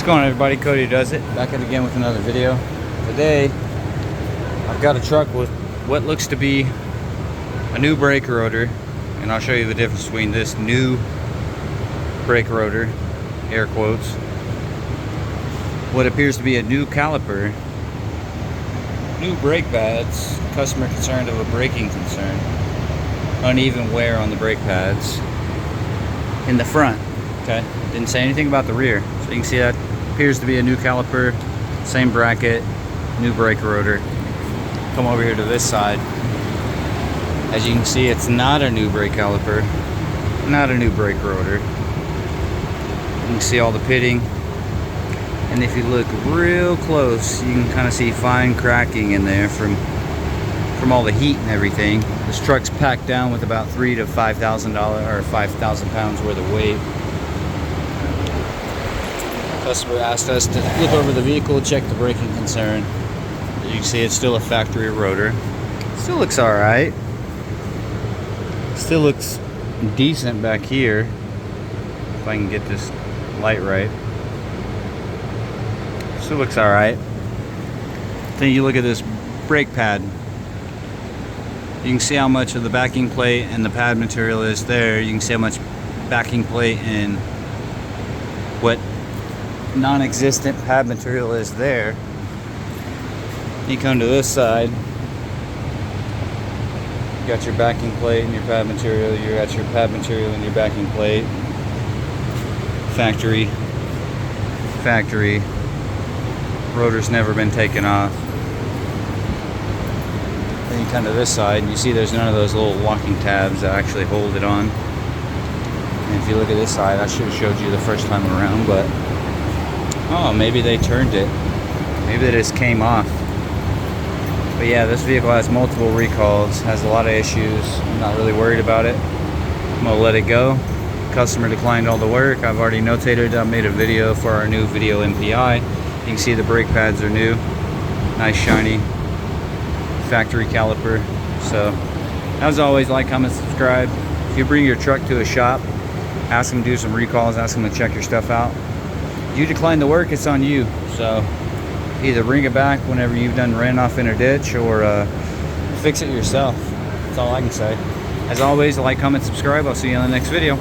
going on, everybody? Cody Does It, back at it again with another video. Today I've got a truck with what looks to be a new brake rotor, and I'll show you the difference between this new brake rotor, air quotes, what appears to be a new caliper, new brake pads, customer concerned of a braking concern, uneven wear on the brake pads in the front. Okay, didn't say anything about the rear, so you can see that appears to be a new caliper, same bracket, new brake rotor. Come over here to this side. As you can see, it's not a new brake caliper, not a new brake rotor. You can see all the pitting, and if you look real close, you can kind of see fine cracking in there from all the heat and everything. This truck's packed down with about $3,000 to $5,000 or 5,000 pounds worth of weight. Customer asked us to look over the vehicle, check the braking concern. As you can see, it's still a factory rotor. Still looks all right. Still looks decent back here. If I can get this light right. Still looks all right. Then you look at this brake pad. You can see how much of the backing plate and the pad material is there. You can see how much backing plate and what non-existent pad material is there. You come to this side, you got your backing plate and your pad material. You got your pad material and your backing plate. Factory. Rotor's never been taken off. Then you come to this side and you see there's none of those little locking tabs that actually hold it on. And if you look at this side, I should have showed you the first time around, but oh, maybe they turned it. Maybe they just came off. But yeah, this vehicle has multiple recalls, has a lot of issues. I'm not really worried about it. I'm gonna let it go. Customer declined all the work. I've already notated. I made a video for our new video MPI. You can see the brake pads are new. Nice shiny factory caliper. So as always, like, comment, subscribe. If you bring your truck to a shop, ask them to do some recalls, ask them to check your stuff out. You decline the work, it's on you. So either bring it back whenever you've done ran off in a ditch, or fix it yourself. That's all I can say. As always, like, comment, subscribe. I'll see you on the next video.